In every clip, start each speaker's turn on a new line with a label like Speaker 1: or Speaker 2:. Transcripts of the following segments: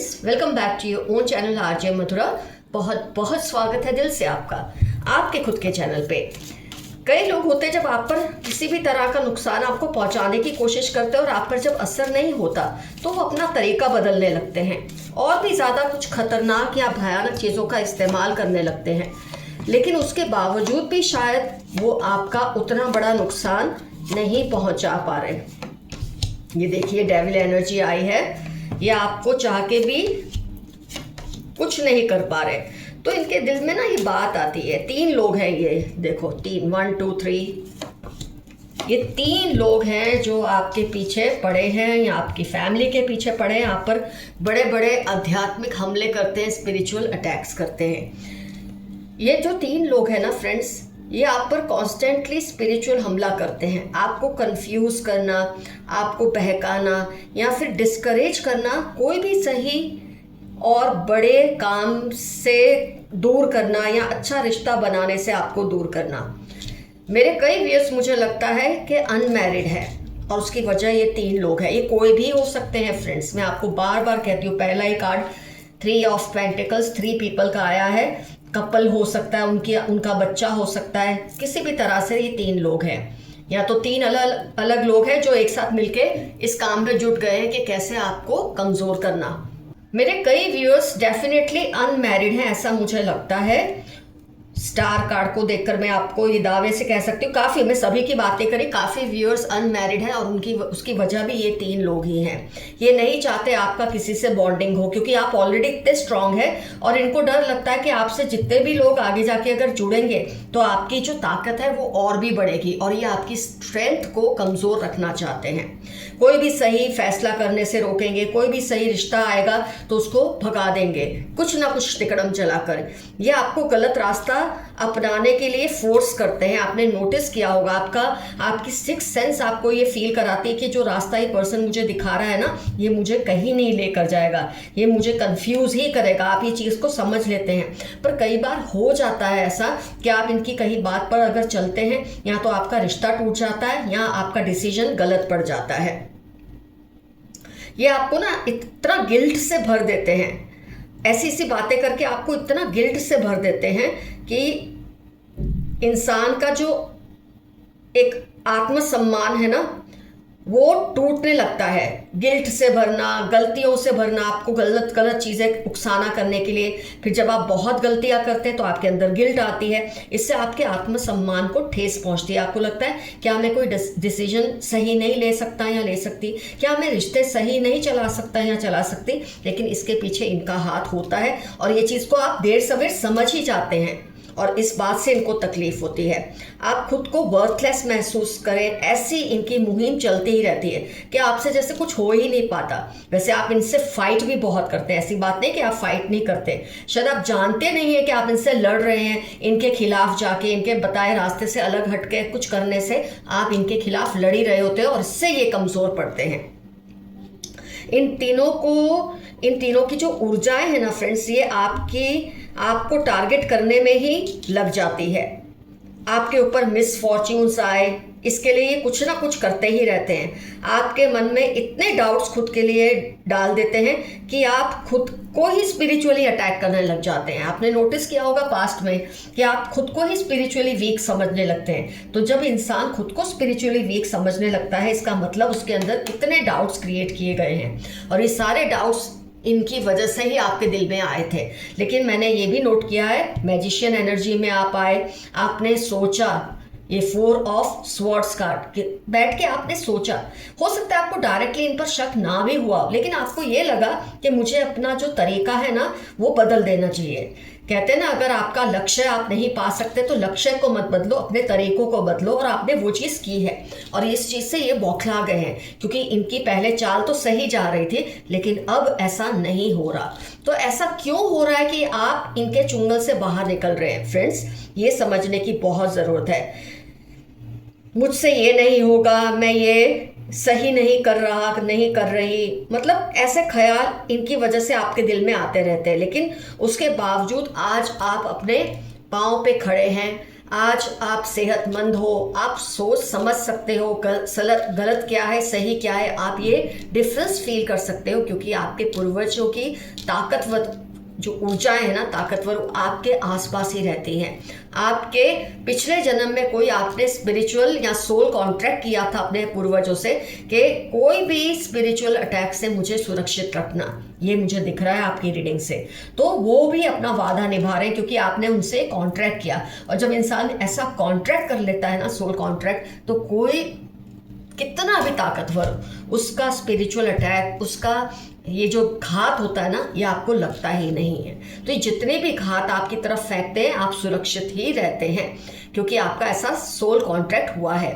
Speaker 1: Friends, welcome back to your own channel RJ Mathura. बहुत बहुत स्वागत है दिल से आपका आपके खुद के चैनल पे। कई लोग होते हैं जब आप पर किसी भी तरह का नुकसान आपको पहुंचाने की कोशिश करते हैं और आप पर जब असर नहीं होता तो वो अपना तरीका बदलने लगते हैं और भी ज़्यादा कुछ खतरनाक या भयानक चीज़ों का इस्तेमाल करने लगते हैं, लेकिन उसके बावजूद भी शायद वो आपका उतना बड़ा नुकसान नहीं पहुंचा पा रहे। ये देखिए डेविल एनर्जी आई है, ये आपको चाह के भी कुछ नहीं कर पा रहे। तो इनके दिल में ना ये बात आती है। 3 लोग हैं, ये देखो 3, 1 2 3, ये 3 लोग हैं जो आपके पीछे पड़े हैं या आपकी फैमिली के पीछे पड़े हैं। आप पर बड़े बड़े आध्यात्मिक हमले करते हैं, स्पिरिचुअल अटैक्स करते हैं। ये जो 3 लोग हैं ना फ्रेंड्स, ये आप पर कॉन्स्टेंटली स्पिरिचुअल हमला करते हैं। आपको कंफ्यूज करना, आपको बहकाना या फिर डिस्करेज करना, कोई भी सही और बड़े काम से दूर करना या अच्छा रिश्ता बनाने से आपको दूर करना। मेरे कई व्यूअर्स मुझे लगता है कि अनमैरिड है और उसकी वजह ये 3 लोग हैं। ये कोई भी हो सकते हैं फ्रेंड्स, मैं आपको बार बार कहती हूँ। पहला ही कार्ड 3 ऑफ पेंटिकल्स, 3 पीपल का आया है। कपल हो सकता है, उनका बच्चा हो सकता है, किसी भी तरह से ये 3 लोग हैं, या तो 3 अलग अलग लोग हैं जो एक साथ मिलके इस काम में जुट गए हैं कि कैसे आपको कमज़ोर करना। मेरे कई व्यूअर्स डेफिनेटली अनमैरिड हैं, ऐसा मुझे लगता है। स्टार कार्ड को देखकर मैं आपको ये दावे से कह सकती हूँ, काफ़ी, मैं सभी की बातें करी, काफ़ी व्यूअर्स अनमैरिड हैं और उसकी वजह भी ये 3 लोग ही हैं। ये नहीं चाहते आपका किसी से बॉन्डिंग हो, क्योंकि आप ऑलरेडी इतने स्ट्रांग है और इनको डर लगता है कि आपसे जितने भी लोग आगे जाके अगर जुड़ेंगे तो आपकी जो ताकत है वो और भी बढ़ेगी और ये आपकी स्ट्रेंथ को कमज़ोर रखना चाहते हैं। कोई भी सही फैसला करने से रोकेंगे, कोई भी सही रिश्ता आएगा तो उसको भगा देंगे, कुछ ना कुछ टिकड़म चलाकर। ये आपको गलत रास्ता अपनाने के लिए फोर्स करते हैं। आपने नोटिस किया होगा, आपकी 6th सेंस आपको ये फील कराती है कि जो रास्ता ये पर्सन मुझे दिखा रहा है ना, ये मुझे कहीं नहीं लेकर जाएगा, ये मुझे कंफ्यूज ही करेगा। आप ये चीज़ को समझ लेते हैं, पर कई बार हो जाता है ऐसा कि आप इनकी कहीं बात पर अगर चलते हैं, या तो आपका रिश्ता टूट जाता है या आपका डिसीजन गलत पड़ जाता है। ये आपको ना इतना गिल्ट से भर देते हैं, ऐसी ऐसी बातें करके आपको इतना गिल्ट से भर देते हैं कि इंसान का जो एक आत्मसम्मान है ना वो टूटने लगता है। गिल्ट से भरना, गलतियों से भरना, आपको गलत गलत चीज़ें उकसाना करने के लिए। फिर जब आप बहुत गलतियां करते हैं तो आपके अंदर गिल्ट आती है, इससे आपके आत्मसम्मान को ठेस पहुंचती है। आपको लगता है क्या मैं कोई डिसीजन सही नहीं ले सकता या ले सकती, क्या मैं रिश्ते सही नहीं चला सकता या चला सकती, लेकिन इसके पीछे इनका हाथ होता है और ये चीज़ को आप देर सवेर समझ ही जाते हैं और इस बात से इनको तकलीफ होती है। आप खुद को वर्थलेस महसूस करें, ऐसी इनकी मुहिम चलती ही रहती है कि आपसे जैसे कुछ हो ही नहीं पाता। वैसे आप इनसे फाइट भी बहुत करते हैं, ऐसी बात नहीं कि आप फाइट नहीं करते। शायद आप जानते नहीं हैं कि आप इनसे लड़ रहे हैं, इनके खिलाफ जाके, इनके बताए रास्ते से अलग हटके कुछ करने से आप इनके खिलाफ लड़ ही रहे होते हैं और इससे ये कमज़ोर पड़ते हैं। इन तीनों की जो ऊर्जाएं हैं ना फ्रेंड्स, ये आपको टारगेट करने में ही लग जाती है। आपके ऊपर मिसफॉर्च्यून्स आए, इसके लिए ये कुछ ना कुछ करते ही रहते हैं। आपके मन में इतने डाउट्स खुद के लिए डाल देते हैं कि आप खुद को ही स्पिरिचुअली अटैक करने लग जाते हैं। आपने नोटिस किया होगा पास्ट में कि आप खुद को ही स्पिरिचुअली वीक समझने लगते हैं। तो जब इंसान खुद को स्पिरिचुअली वीक समझने लगता है, इसका मतलब उसके अंदर कितने डाउट्स क्रिएट किए गए हैं और ये सारे डाउट्स इनकी वजह से ही आपके दिल में आए थे। लेकिन मैंने ये भी नोट किया है, मैजिशियन एनर्जी में आप आए, आपने सोचा, ये 4 ऑफ स्वॉर्ड्स कार्ड बैठ के आपने सोचा। हो सकता है आपको डायरेक्टली इन पर शक ना भी हुआ, लेकिन आपको ये लगा कि मुझे अपना जो तरीका है ना वो बदल देना चाहिए। कहते हैं ना, अगर आपका लक्ष्य आप नहीं पा सकते तो लक्ष्य को मत बदलो, अपने तरीकों को बदलो, और आपने वो चीज़ की है और इस चीज़ से ये बौखला गए हैं, क्योंकि इनकी पहले चाल तो सही जा रही थी लेकिन अब ऐसा नहीं हो रहा। तो ऐसा क्यों हो रहा है कि आप इनके चुंगल से बाहर निकल रहे हैं फ्रेंड्स, ये समझने की बहुत ज़रूरत है। मुझसे ये नहीं होगा, मैं ये सही नहीं कर रही, मतलब ऐसे ख्याल इनकी वजह से आपके दिल में आते रहते हैं। लेकिन उसके बावजूद आज आप अपने पाँव पे खड़े हैं, आज आप सेहतमंद हो, आप सोच समझ सकते हो गलत क्या है सही क्या है, आप ये डिफरेंस फील कर सकते हो, क्योंकि आपके पूर्वजों की ताकतवर जो ऊर्जाएं है ना, ताकतवर, आपके आसपास ही रहती हैं। आपके पिछले जन्म में कोई आपने स्पिरिचुअल या सोल कॉन्ट्रैक्ट किया था अपने पूर्वजों से कि कोई भी स्पिरिचुअल अटैक से मुझे सुरक्षित रखना, ये मुझे दिख रहा है आपकी रीडिंग से। तो वो भी अपना वादा निभा रहे हैं, क्योंकि आपने उनसे कॉन्ट्रैक्ट किया। और जब इंसान ऐसा कॉन्ट्रैक्ट कर लेता है ना, सोल कॉन्ट्रैक्ट, तो कोई कितना भी ताकतवर, उसका स्पिरिचुअल अटैक, उसका ये जो घात होता है ना, ये आपको लगता ही नहीं है। तो ये जितने भी घात आपकी तरफ फेंकते हैं, आप सुरक्षित ही रहते हैं, क्योंकि आपका ऐसा सोल कॉन्ट्रैक्ट हुआ है।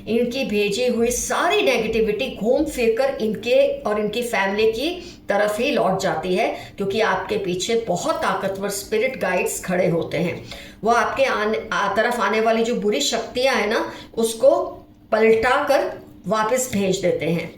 Speaker 1: इनकी भेजी हुई सारी नेगेटिविटी घूम फिर कर इनके और इनकी फैमिली की तरफ ही लौट जाती है, क्योंकि आपके पीछे बहुत ताकतवर स्पिरिट गाइड्स खड़े होते हैं। वो आपके तरफ आने वाली जो बुरी शक्तियां हैं ना, उसको पलटा कर वापस भेज देते हैं।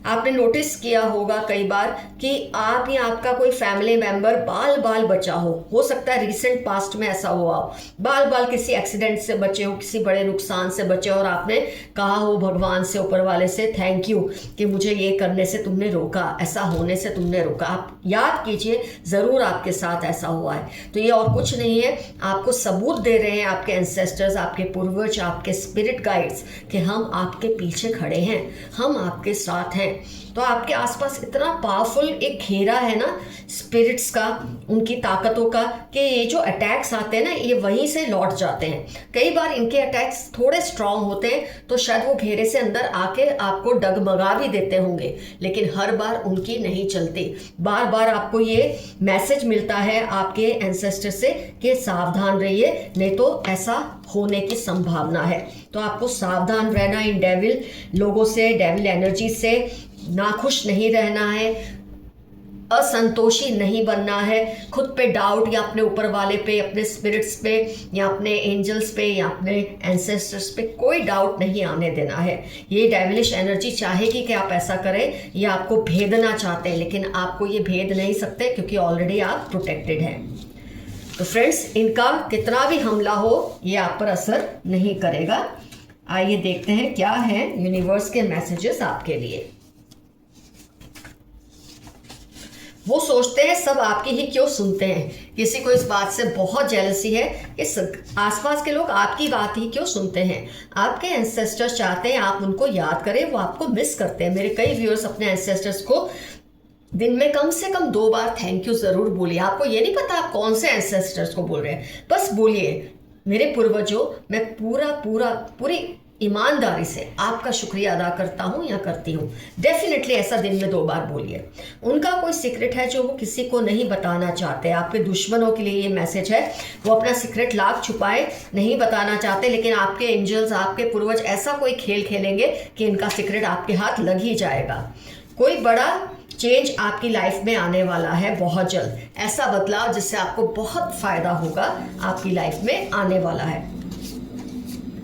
Speaker 1: आपने नोटिस किया होगा कई बार कि आप या आपका कोई फैमिली मेंबर बाल बाल बचा हो सकता है रिसेंट पास्ट में ऐसा हुआ हो, बाल बाल किसी एक्सीडेंट से बचे हो, किसी बड़े नुकसान से बचे हो, और आपने कहा हो भगवान से, ऊपर वाले से, थैंक यू कि मुझे ये करने से तुमने रोका, ऐसा होने से तुमने रोका। आप याद कीजिए, ज़रूर आपके साथ ऐसा हुआ है। तो ये और कुछ नहीं है, आपको सबूत दे रहे हैं आपके एंसेस्टर्स, आपके पूर्वज, आपके स्पिरिट गाइड्स कि हम आपके पीछे खड़े हैं, हम आपके साथ हैं। तो आपके आसपास इतना पावरफुल एक घेरा है ना स्पिरिट्स का, उनकी ताकतों का, कि ये जो अटैक्स आते हैं ना, ये वहीं से लौट जाते हैं। कई बार इनके अटैक्स थोड़े स्ट्रांग होते हैं, तो शायद वो घेरे से अंदर आके आपको डगमगा भी देते होंगे, लेकिन हर बार उनकी नहीं चलती। बार बार आपको ये मैसेज मिलता है आपके एंसेस्टर से कि सावधान रहिए, नहीं तो ऐसा होने की संभावना है। तो आपको सावधान रहना, इन डेविल लोगों से, डेविल एनर्जी से नाखुश नहीं रहना है, असंतोषी नहीं बनना है, खुद पे डाउट या अपने ऊपर वाले पे, अपने स्पिरिट्स पे या अपने एंजल्स पे या अपने एंसेस्टर्स पे कोई डाउट नहीं आने देना है। ये डेविलिश एनर्जी चाहेगी कि आप ऐसा करें, या आपको भेदना चाहते हैं, लेकिन आपको ये भेद नहीं सकते, क्योंकि ऑलरेडी आप प्रोटेक्टेड हैं। तो फ्रेंड्स, इनका कितना भी हमला हो, ये आप पर असर नहीं करेगा। आइए देखते हैं क्या है यूनिवर्स के मैसेजेस आपके लिए। वो सोचते हैं सब आपकी ही क्यों सुनते हैं, किसी को इस बात से बहुत जेलसी है, इस आसपास के लोग आपकी बात ही क्यों सुनते हैं। आपके एंसेस्टर्स चाहते हैं आप उनको याद करें, वो आपको मिस करते हैं। मेरे कई व्यूअर्स अपने एंसेस्टर्स को दिन में कम से कम 2 बार थैंक यू जरूर बोलिए। आपको ये नहीं पता आप कौन से एंसेस्टर्स को बोल रहे हैं, बस बोलिए मेरे पूर्वजों, मैं पूरी ईमानदारी से आपका शुक्रिया अदा करता हूँ या करती हूँ। डेफिनेटली ऐसा दिन में 2 बार बोलिए। उनका कोई सीक्रेट है जो वो किसी को नहीं बताना चाहते। आपके दुश्मनों के लिए ये मैसेज है, वो अपना सीक्रेट लाख छुपाए नहीं बताना चाहते, लेकिन आपके एंजल्स, आपके पूर्वज ऐसा कोई खेल खेलेंगे कि इनका सीक्रेट आपके हाथ लग ही जाएगा। कोई बड़ा चेंज आपकी लाइफ में आने वाला है बहुत जल्द, ऐसा बदलाव जिससे आपको बहुत फायदा होगा आपकी लाइफ में आने वाला है।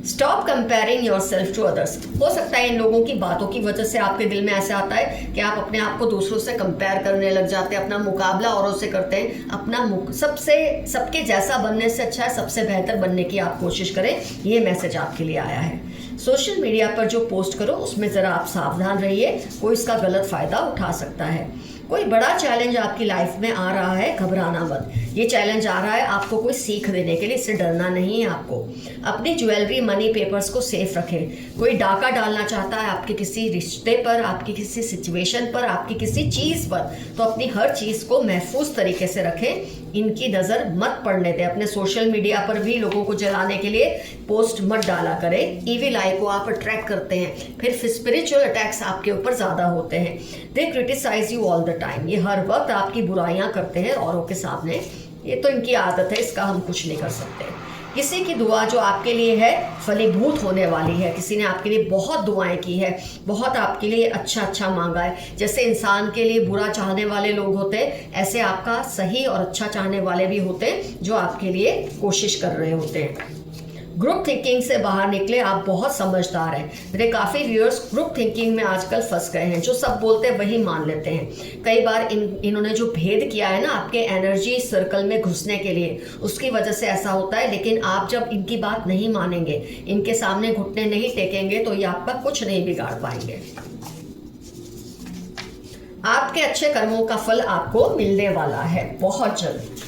Speaker 1: Stop comparing yourself to others. हो सकता है इन लोगों की बातों की वजह से आपके दिल में ऐसा आता है कि आप अपने आप को दूसरों से कंपेयर करने लग जाते हैं, अपना मुकाबला औरों से करते हैं। अपना सबके जैसा बनने से अच्छा है सबसे बेहतर बनने की आप कोशिश करें। ये मैसेज आपके लिए आया है। सोशल मीडिया पर जो पोस्ट करो उसमें ज़रा आप सावधान रहिए, कोई इसका गलत फ़ायदा उठा सकता है। कोई बड़ा चैलेंज आपकी लाइफ में आ रहा है, घबराना मत। ये चैलेंज आ रहा है आपको कोई सीख देने के लिए, इससे डरना नहीं है आपको। अपनी ज्वेलरी, मनी, पेपर्स को सेफ रखें। कोई डाका डालना चाहता है आपके किसी रिश्ते पर, आपकी किसी सिचुएशन पर, आपकी किसी चीज़ पर, तो अपनी हर चीज़ को महफूज तरीके से रखें। इनकी नज़र मत पड़ने दें। अपने सोशल मीडिया पर भी लोगों को जलाने के लिए पोस्ट मत डाला करें। ईविल आई को आप अट्रैक्ट करते हैं, फिर स्पिरिचुअल अटैक्स आपके ऊपर ज़्यादा होते हैं। They criticise you all the time. ये हर वक्त आपकी बुराइयां करते हैं औरों के सामने, ये तो इनकी आदत है, इसका हम कुछ नहीं कर सकते। किसी की दुआ जो आपके लिए है फलीभूत होने वाली है। किसी ने आपके लिए बहुत दुआएं की है, बहुत आपके लिए अच्छा मांगा है। जैसे इंसान के लिए बुरा चाहने वाले लोग होते हैं, ऐसे आपका सही और अच्छा चाहने वाले भी होते हैं जो आपके लिए कोशिश कर रहे होते हैं। ग्रुप थिंकिंग से बाहर निकले, आप बहुत समझदार हैं। मेरे काफ़ी व्यूअर्स ग्रुप थिंकिंग में आजकल फंस गए हैं, जो सब बोलते हैं वही मान लेते हैं। कई बार इन्होंने जो भेद किया है ना आपके एनर्जी सर्कल में घुसने के लिए, उसकी वजह से ऐसा होता है। लेकिन आप जब इनकी बात नहीं मानेंगे, इनके सामने घुटने नहीं टेकेंगे, तो ये आपका कुछ नहीं बिगाड़ पाएंगे। आपके अच्छे कर्मों का फल आपको मिलने वाला है बहुत जल्द।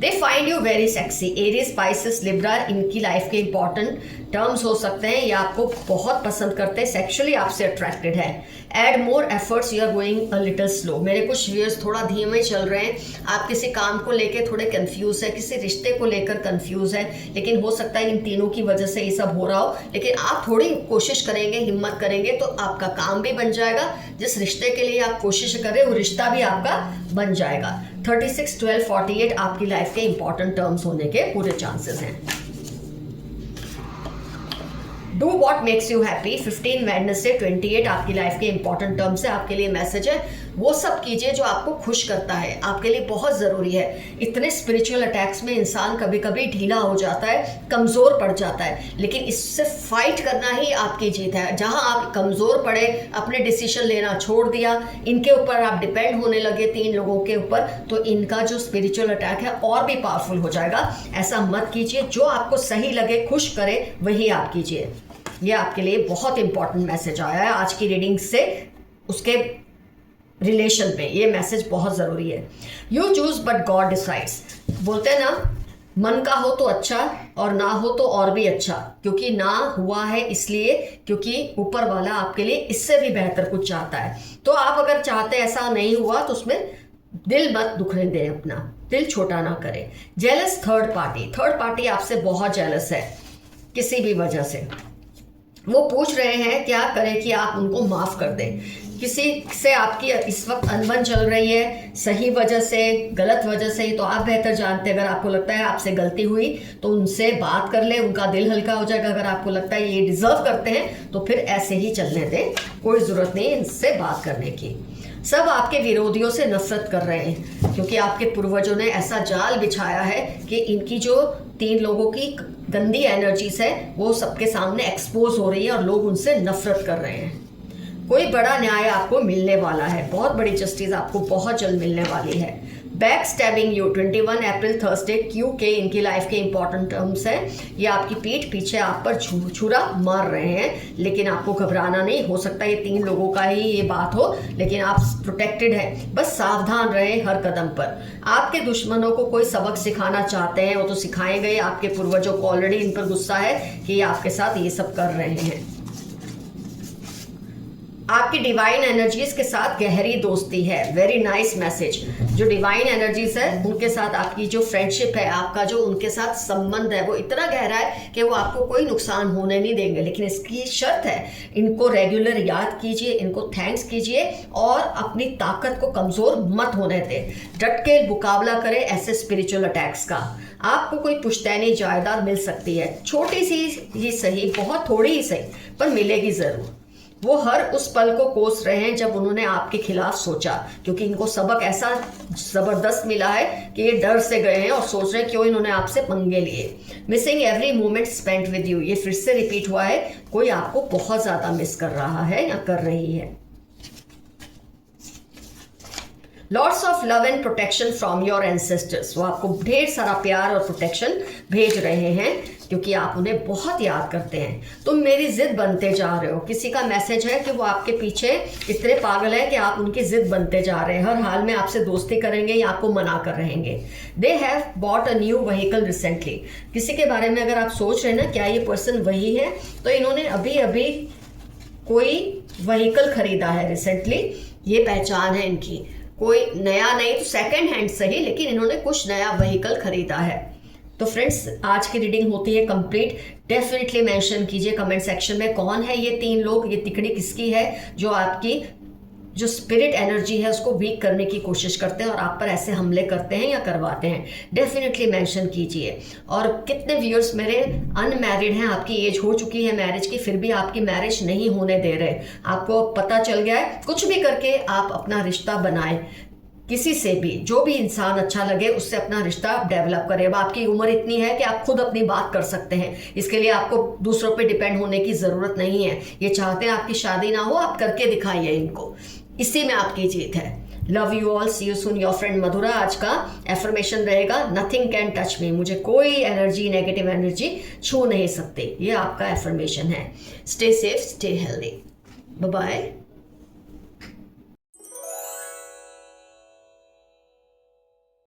Speaker 1: They find you very sexy. Aries, spices, Libra इनकी लाइफ के इंपॉर्टेंट टर्म्स हो सकते हैं। ये आपको बहुत पसंद करते हैं, सेक्सुअली आपसे अट्रैक्टेड है। Add more efforts, you are going a little slow. मेरे कुछ व्यूअर्स थोड़ा धीमे चल रहे हैं, आप किसी काम को लेकर थोड़े कंफ्यूज है, किसी रिश्ते को लेकर कंफ्यूज है, लेकिन हो सकता है इन तीनों की वजह से ये सब हो रहा हो। लेकिन आप थोड़ी कोशिश करेंगे, हिम्मत करेंगे, तो आपका काम भी बन जाएगा। जिस रिश्ते के लिए आप कोशिश कर रहे हो, वो रिश्ता भी आपका बन जाएगा। 36, 12, 48 आपकी लाइफ के इंपॉर्टेंट टर्म्स होने के पूरे चांसेस हैं। Do what makes you happy. 15 Wednesday 28 आपकी लाइफ के इंपॉर्टेंट टर्म्स है। आपके लिए मैसेज है, वो सब कीजिए जो आपको खुश करता है, आपके लिए बहुत ज़रूरी है। इतने स्पिरिचुअल अटैक्स में इंसान कभी कभी ढीला हो जाता है, कमज़ोर पड़ जाता है, लेकिन इससे फाइट करना ही आपकी जीत है। जहां आप कमज़ोर पड़े, अपने डिसीजन लेना छोड़ दिया, इनके ऊपर आप डिपेंड होने लगे, 3 लोगों के ऊपर, तो इनका जो स्पिरिचुअल अटैक है और भी पावरफुल हो जाएगा। ऐसा मत कीजिए, जो आपको सही लगे, खुश करे, वही आप कीजिए। ये आपके लिए बहुत इंपॉर्टेंट मैसेज आया है आज की रीडिंग से, उसके रिलेशन में ये मैसेज बहुत ज़रूरी है। You choose but God decides. बोलते हैं ना, मन का हो तो अच्छा और ना हो तो और भी अच्छा, क्योंकि ना हुआ है इसलिए क्योंकि ऊपर वाला आपके लिए इससे भी बेहतर कुछ चाहता है। तो आप अगर चाहते ऐसा नहीं हुआ तो उसमें दिल मत दुखने दें, अपना दिल छोटा ना करें। जेलस थर्ड पार्टी आपसे बहुत जेलस है किसी भी वजह से। वो पूछ रहे हैं क्या करें कि आप उनको माफ़ कर दें। किसी से आपकी इस वक्त अनबन चल रही है, सही वजह से, गलत वजह से, तो आप बेहतर जानते हैं। अगर आपको लगता है आपसे गलती हुई तो उनसे बात कर ले, उनका दिल हल्का हो जाएगा। अगर आपको लगता है ये डिजर्व करते हैं तो फिर ऐसे ही चलने दें, कोई ज़रूरत नहीं इनसे बात करने की। सब आपके विरोधियों से नफरत कर रहे हैं, क्योंकि आपके पूर्वजों ने ऐसा जाल बिछाया है कि इनकी जो 3 लोगों की गंदी एनर्जीज है वो सबके सामने एक्सपोज हो रही है और लोग उनसे नफरत कर रहे हैं। कोई बड़ा न्याय आपको मिलने वाला है, बहुत बड़ी जस्टिस आपको बहुत जल्द मिलने वाली है। Back stabbing you 21 April Thursday क्योंकि इनकी लाइफ के इंपॉर्टेंट टर्म्स हैं। ये आपकी पीठ पीछे आप पर छुरा मार रहे हैं, लेकिन आपको घबराना नहीं। हो सकता है ये 3 लोगों का ही ये बात हो, लेकिन आप प्रोटेक्टेड हैं। बस सावधान रहें हर कदम पर। आपके दुश्मनों को कोई सबक सिखाना चाहते हैं, वो तो सिखाएंगे। आपके पूर्वजों को ऑलरेडी इन पर गुस्सा है कि ये आपके साथ ये सब कर रहे हैं। आपकी डिवाइन एनर्जीज के साथ गहरी दोस्ती है, वेरी नाइस मैसेज। जो डिवाइन एनर्जीज है उनके साथ आपकी जो फ्रेंडशिप है, आपका जो उनके साथ संबंध है वो इतना गहरा है कि वो आपको कोई नुकसान होने नहीं देंगे। लेकिन इसकी शर्त है, इनको रेगुलर याद कीजिए, इनको थैंक्स कीजिए और अपनी ताकत को कमज़ोर मत होने दें। डट के मुकाबला करें ऐसे स्पिरिचुअल अटैक्स का। आपको कोई पुश्तैनी जायदाद मिल सकती है, छोटी सी ही सही, बहुत थोड़ी ही सही, पर मिलेगी ज़रूर। वो हर उस पल को कोस रहे हैं जब उन्होंने आपके खिलाफ सोचा, क्योंकि इनको सबक ऐसा ज़बरदस्त मिला है कि ये डर से गए हैं और सोच रहे हैं क्यों इन्होंने आपसे पंगे लिए। Missing every moment spent with you, ये फिर से रिपीट हुआ है। कोई आपको बहुत ज़्यादा मिस कर रहा है या कर रही है। Lots of love and protection from your ancestors, वो आपको ढेर सारा प्यार और प्रोटेक्शन भेज रहे हैं क्योंकि आप उन्हें बहुत याद करते हैं। तुम मेरी जिद बनते जा रहे हो। किसी का मैसेज है कि वो आपके पीछे इतने पागल है कि आप उनकी जिद बनते जा रहे हैं, हर हाल में आपसे दोस्ती करेंगे या आपको मना कर रहेंगे। They have bought a new vehicle recently, किसी के बारे में अगर आप सोच रहे हैं ना क्या ये पर्सन वही है, तो इन्होंने अभी अभी कोई व्हीकल खरीदा है रिसेंटली, ये पहचान है इनकी। कोई नया नहीं तो सेकेंड हैंड सही, लेकिन इन्होंने कुछ नया व्हीकल खरीदा है। तो फ्रेंड्स, आज की रीडिंग होती है कंप्लीट। डेफिनेटली मेंशन कीजिए कमेंट सेक्शन में कौन है ये 3 लोग, ये तिकड़ी किसकी है जो आपकी जो स्पिरिट एनर्जी है उसको वीक करने की कोशिश करते हैं और आप पर ऐसे हमले करते हैं या करवाते हैं। डेफिनेटली मेंशन कीजिए। और कितने व्यूअर्स मेरे अनमैरिड हैं, आपकी एज हो चुकी है मैरिज की, फिर भी आपकी मैरिज नहीं होने दे रहे। आपको पता चल गया है, कुछ भी करके आप अपना रिश्ता बनाएं। किसी से भी, जो भी इंसान अच्छा लगे उससे अपना रिश्ता आप डेवलप करें। अब आपकी उम्र इतनी है कि आप खुद अपनी बात कर सकते हैं, इसके लिए आपको दूसरों पे डिपेंड होने की ज़रूरत नहीं है। ये चाहते हैं आपकी शादी ना हो, आप करके दिखाइए इनको, इसी में आपकी जीत है। Love you all, see you soon, your friend Madhura. आज का एफर्मेशन रहेगा नथिंग कैन टच मी, मुझे कोई एनर्जी, नेगेटिव एनर्जी छू नहीं सकती, ये आपका एफर्मेशन है। Stay safe, stay healthy, bye bye.